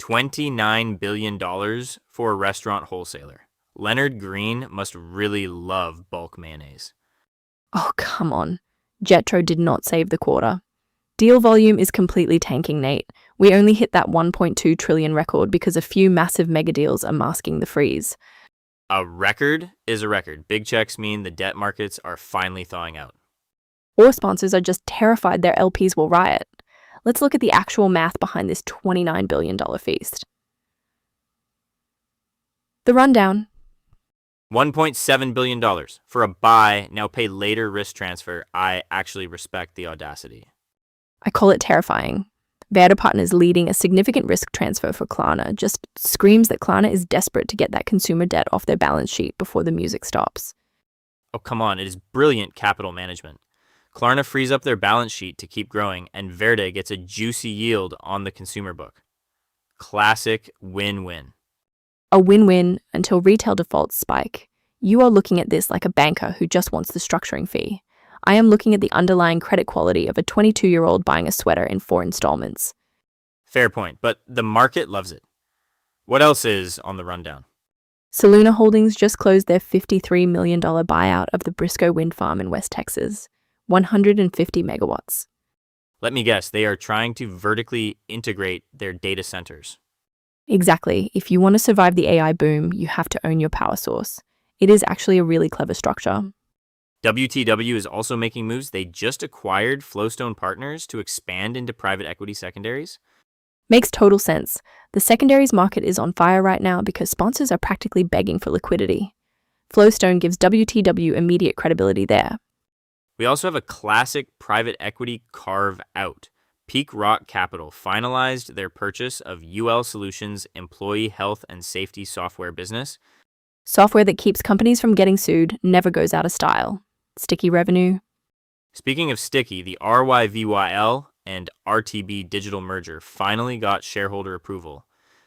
$29 billion for a restaurant wholesaler. Leonard Green must really love bulk mayonnaise. Oh, come on. Jetro did not save the quarter. Deal volume is completely tanking, Nate. We only hit that 1.2 trillion record because a few massive mega deals are masking the freeze. A record is a record. Big checks mean the debt markets are finally thawing out. Or sponsors are just terrified their LPs will riot. Let's look at the actual math behind this $29 billion feast. The rundown. $1.7 billion for a buy, now pay later risk transfer. I actually respect the audacity. I call it terrifying. RYVYL Partners leading a significant risk transfer for Klarna just screams that Klarna is desperate to get that consumer debt off their balance sheet before the music stops. Oh, come on, it is brilliant capital management. Klarna frees up their balance sheet to keep growing, and Verde gets a juicy yield on the consumer book. Classic win-win. A win-win until retail defaults spike. You are looking at this like a banker who just wants the structuring fee. I am looking at the underlying credit quality of a 22-year-old buying a sweater in 4 installments. Fair point, but the market loves it. What else is on the rundown? Soluna Holdings just closed their $53 million buyout of the Briscoe Wind Farm in West Texas, 150 megawatts. Let me guess, they are trying to vertically integrate their data centers. Exactly. If you want to survive the AI boom, you have to own your power source. It is actually a really clever structure. WTW is also making moves. They just acquired FlowStone Partners to expand into private equity secondaries. Makes total sense. The secondaries market is on fire right now because sponsors are practically begging for liquidity. FlowStone gives WTW immediate credibility there. We also have a classic private equity carve-out. Peak Rock Capital finalized their purchase of UL Solutions' employee health and safety software business. Software that keeps companies from getting sued never goes out of style. Sticky revenue. Speaking of sticky, the RYVYL and RTB Digital merger finally got shareholder approval.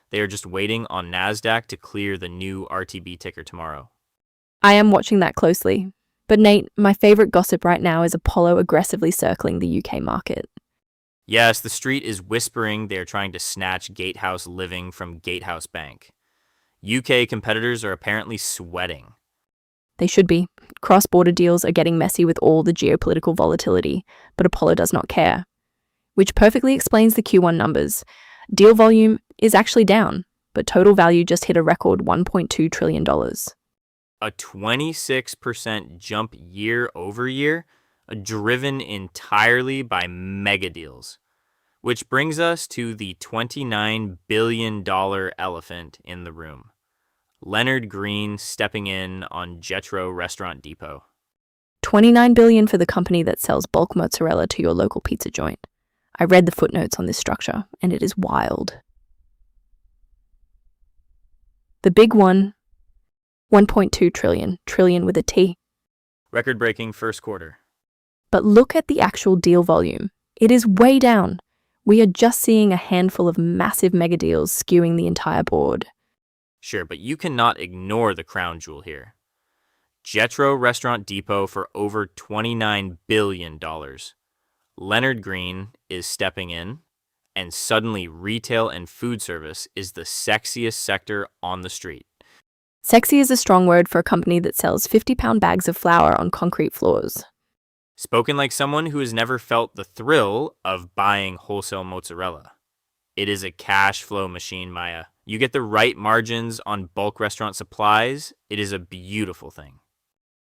They are just waiting on Nasdaq to clear the new RTB ticker tomorrow. I am watching that closely. But Nate, my favorite gossip right now is Apollo aggressively circling the UK market. Yes, the street is whispering they are trying to snatch Gatehouse Living from Gatehouse Bank. UK competitors are apparently sweating. They should be. Cross-border deals are getting messy with all the geopolitical volatility, but Apollo does not care. Which perfectly explains the Q1 numbers. Deal volume is actually down, but total value just hit a record $1.2 trillion. A 26% jump year over year, driven entirely by megadeals. Which brings us to the $29 billion elephant in the room. Leonard Green stepping in on Jetro Restaurant Depot. $29 billion for the company that sells bulk mozzarella to your local pizza joint. I read the footnotes on this structure, and it is wild. The big one, 1.2 trillion, trillion with a T. Record-breaking first quarter. But look at the actual deal volume. It is way down. We are just seeing a handful of massive mega deals skewing the entire board. Sure, but you cannot ignore the crown jewel here. Jetro Restaurant Depot for over $29 billion. Leonard Green is stepping in, and suddenly retail and food service is the sexiest sector on the street. Sexy is a strong word for a company that sells 50-pound bags of flour on concrete floors. Spoken like someone who has never felt the thrill of buying wholesale mozzarella. It is a cash flow machine, Maya. You get the right margins on bulk restaurant supplies. It is a beautiful thing.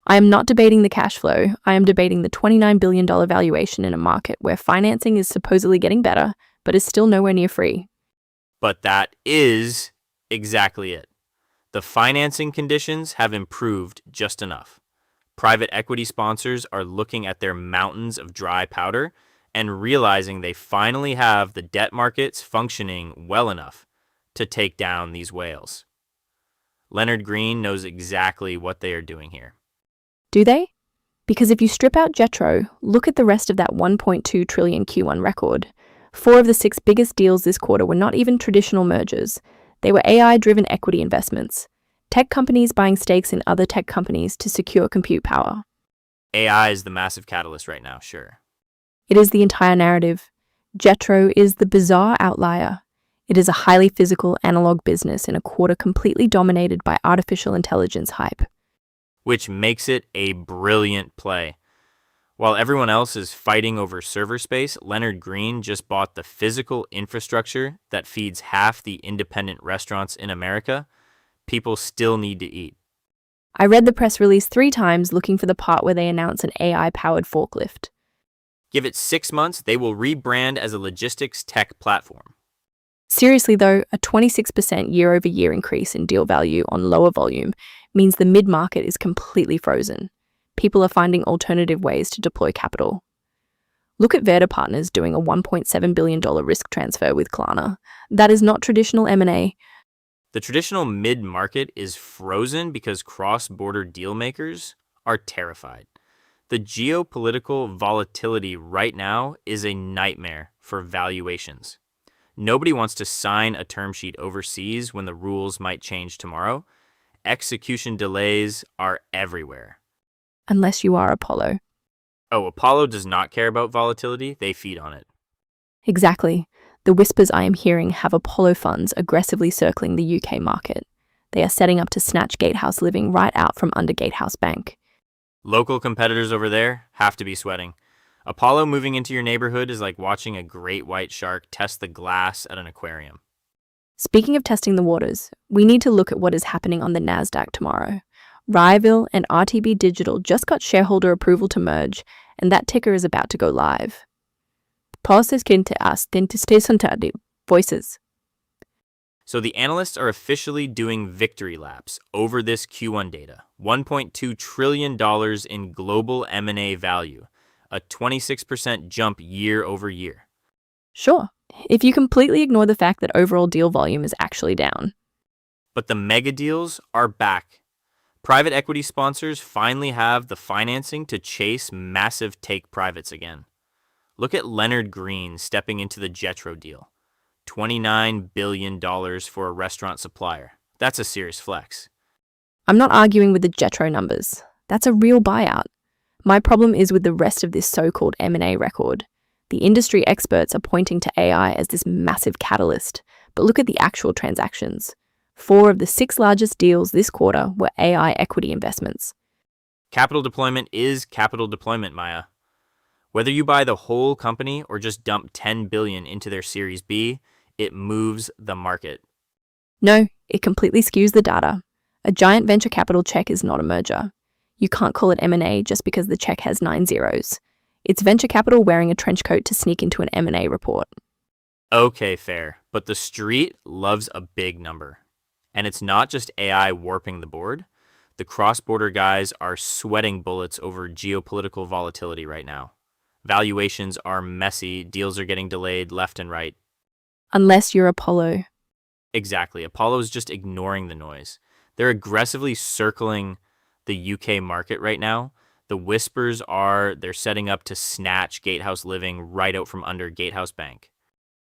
I am not debating the cash flow. I am debating the $29 billion valuation in a market where financing is supposedly getting better, but is still nowhere near free. But that is exactly it. The financing conditions have improved just enough. Private equity sponsors are looking at their mountains of dry powder and realizing they finally have the debt markets functioning well enough to take down these whales. Leonard Green knows exactly what they are doing here. Do they? Because if you strip out Jetro, look at the rest of that 1.2 trillion Q1 record. 4 of the 6 biggest deals this quarter were not even traditional mergers. They were AI-driven equity investments. Tech companies buying stakes in other tech companies to secure compute power. AI is the massive catalyst right now, sure. It is the entire narrative. Jetro is the bizarre outlier. It is a highly physical analog business in a quarter completely dominated by artificial intelligence hype. which makes it a brilliant play. While everyone else is fighting over server space, Leonard Green just bought the physical infrastructure that feeds half the independent restaurants in America. People still need to eat. I read the press release 3 times looking for the part where they announce an AI-powered forklift. Give it 6 months, they will rebrand as a logistics tech platform. Seriously though, a 26% year-over-year increase in deal value on lower volume means the mid-market is completely frozen. People are finding alternative ways to deploy capital. Look at RYVYL Partners doing a $1.7 billion risk transfer with Klarna. That is not traditional M&A. The traditional mid-market is frozen because cross-border deal makers are terrified. The geopolitical volatility right now is a nightmare for valuations. Nobody wants to sign a term sheet overseas when the rules might change tomorrow. Execution delays are everywhere. Unless you are Apollo. Oh, Apollo does not care about volatility. They feed on it. Exactly. The whispers I am hearing have Apollo funds aggressively circling the UK market. They are setting up to snatch Gatehouse Living right out from under Gatehouse Bank. Local competitors over there have to be sweating. Apollo moving into your neighborhood is like watching a great white shark test the glass at an aquarium. Speaking of testing the waters, we need to look at what is happening on the Nasdaq tomorrow. RYVYL and RTB Digital just got shareholder approval to merge, and that ticker is about to go live. Voices. So the analysts are officially doing victory laps over this Q1 data. $1.2 trillion in global M&A value, a 26% jump year over year. Sure, if you completely ignore the fact that overall deal volume is actually down. But the mega deals are back. Private equity sponsors finally have the financing to chase massive take privates again. Look at Leonard Green stepping into the Jetro deal. $29 billion for a restaurant supplier. That's a serious flex. I'm not arguing with the Jetro numbers. That's a real buyout. My problem is with the rest of this so-called M&A record. The industry experts are pointing to AI as this massive catalyst, but look at the actual transactions. 4 of the 6 largest deals this quarter were AI equity investments. Capital deployment is capital deployment, Maya. Whether you buy the whole company or just dump $10 billion into their Series B, it moves the market. No, it completely skews the data. A giant venture capital check is not a merger. You can't call it M&A just because the check has 9 zeros. It's venture capital wearing a trench coat to sneak into an M&A report. Okay, fair, but the street loves a big number. And it's not just AI warping the board. The cross-border guys are sweating bullets over geopolitical volatility right now. Valuations are messy, deals are getting delayed left and right. Unless you're Apollo. Exactly, Apollo's just ignoring the noise. They're aggressively circling the UK market right now. The whispers are they're setting up to snatch Gatehouse Living right out from under Gatehouse Bank.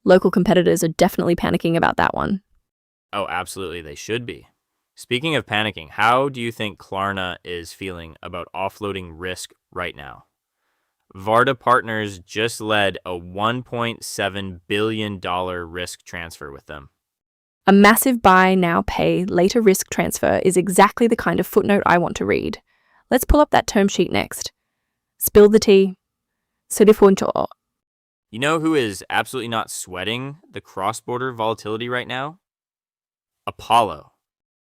Local competitors are definitely panicking about that one. Oh, absolutely, they should be. Speaking of panicking, how do you think Klarna is feeling about offloading risk right now? Varda Partners just led a $1.7 billion risk transfer with them. A massive buy now pay later risk transfer is exactly the kind of footnote I want to read. Let's pull up that term sheet next. Spill the tea. You know who is absolutely not sweating the cross-border volatility right now? Apollo.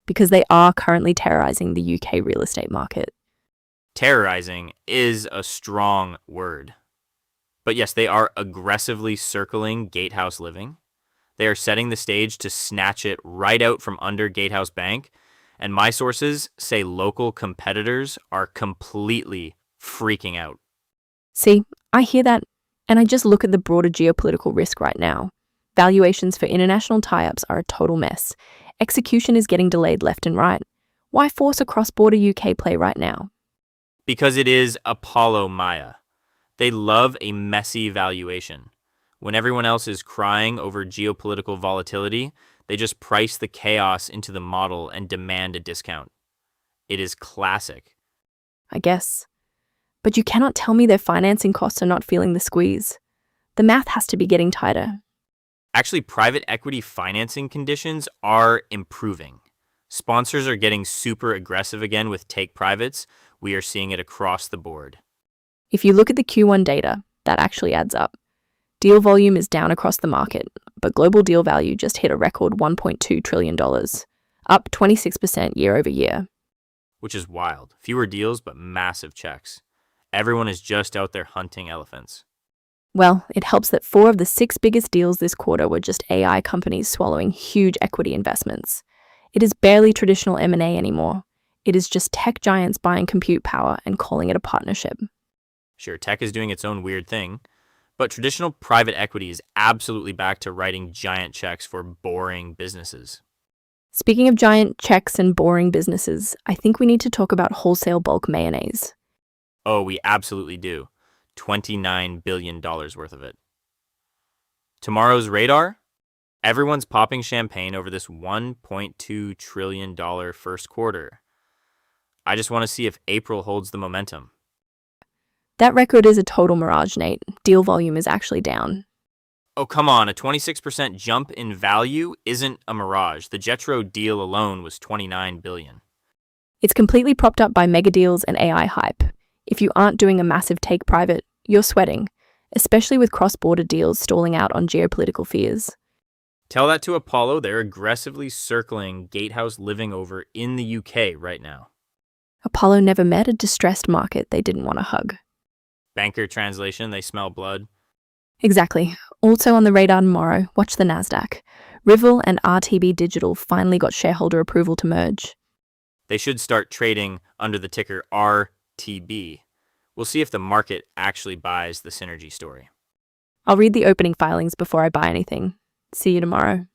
Because they are currently terrorizing the UK real estate market. Terrorizing is a strong word. But yes, they are aggressively circling Gatehouse Living. They are setting the stage to snatch it right out from under Gatehouse Bank. And my sources say local competitors are completely freaking out. See, I hear that, and I just look at the broader geopolitical risk right now. Valuations for international tie-ups are a total mess. Execution is getting delayed left and right. Why force a cross-border UK play right now? Because it is Apollo, Maya. They love a messy valuation. When everyone else is crying over geopolitical volatility, they just price the chaos into the model and demand a discount. It is classic. I guess. But you cannot tell me their financing costs are not feeling the squeeze. The math has to be getting tighter. Actually, private equity financing conditions are improving. Sponsors are getting super aggressive again with take privates. We are seeing it across the board. If you look at the Q1 data, that actually adds up. Deal volume is down across the market, but global deal value just hit a record $1.2 trillion, up 26% year over year. Which is wild. Fewer deals, but massive checks. Everyone is just out there hunting elephants. Well, it helps that 4 of the 6 biggest deals this quarter were just AI companies swallowing huge equity investments. It is barely traditional M&A anymore. It is just tech giants buying compute power and calling it a partnership. Sure, tech is doing its own weird thing, but traditional private equity is absolutely back to writing giant checks for boring businesses. Speaking of giant checks and boring businesses, I think we need to talk about wholesale bulk mayonnaise. Oh, we absolutely do. $29 billion worth of it. Tomorrow's radar? Everyone's popping champagne over this $1.2 trillion first quarter. I just want to see if April holds the momentum. That record is a total mirage, Nate. Deal volume is actually down. Oh, come on, a 26% jump in value isn't a mirage. The Jetro deal alone was $29 billion. It's completely propped up by megadeals and AI hype. If you aren't doing a massive take private, you're sweating, especially with cross-border deals stalling out on geopolitical fears. Tell that to Apollo. They're aggressively circling Gatehouse Living over in the UK right now. Apollo never met a distressed market they didn't want to hug. Banker translation, they smell blood. Exactly. Also on the radar tomorrow, watch the Nasdaq. RYVYL and RTB Digital finally got shareholder approval to merge. They should start trading under the ticker RTB. We'll see if the market actually buys the synergy story. I'll read the opening filings before I buy anything. See you tomorrow.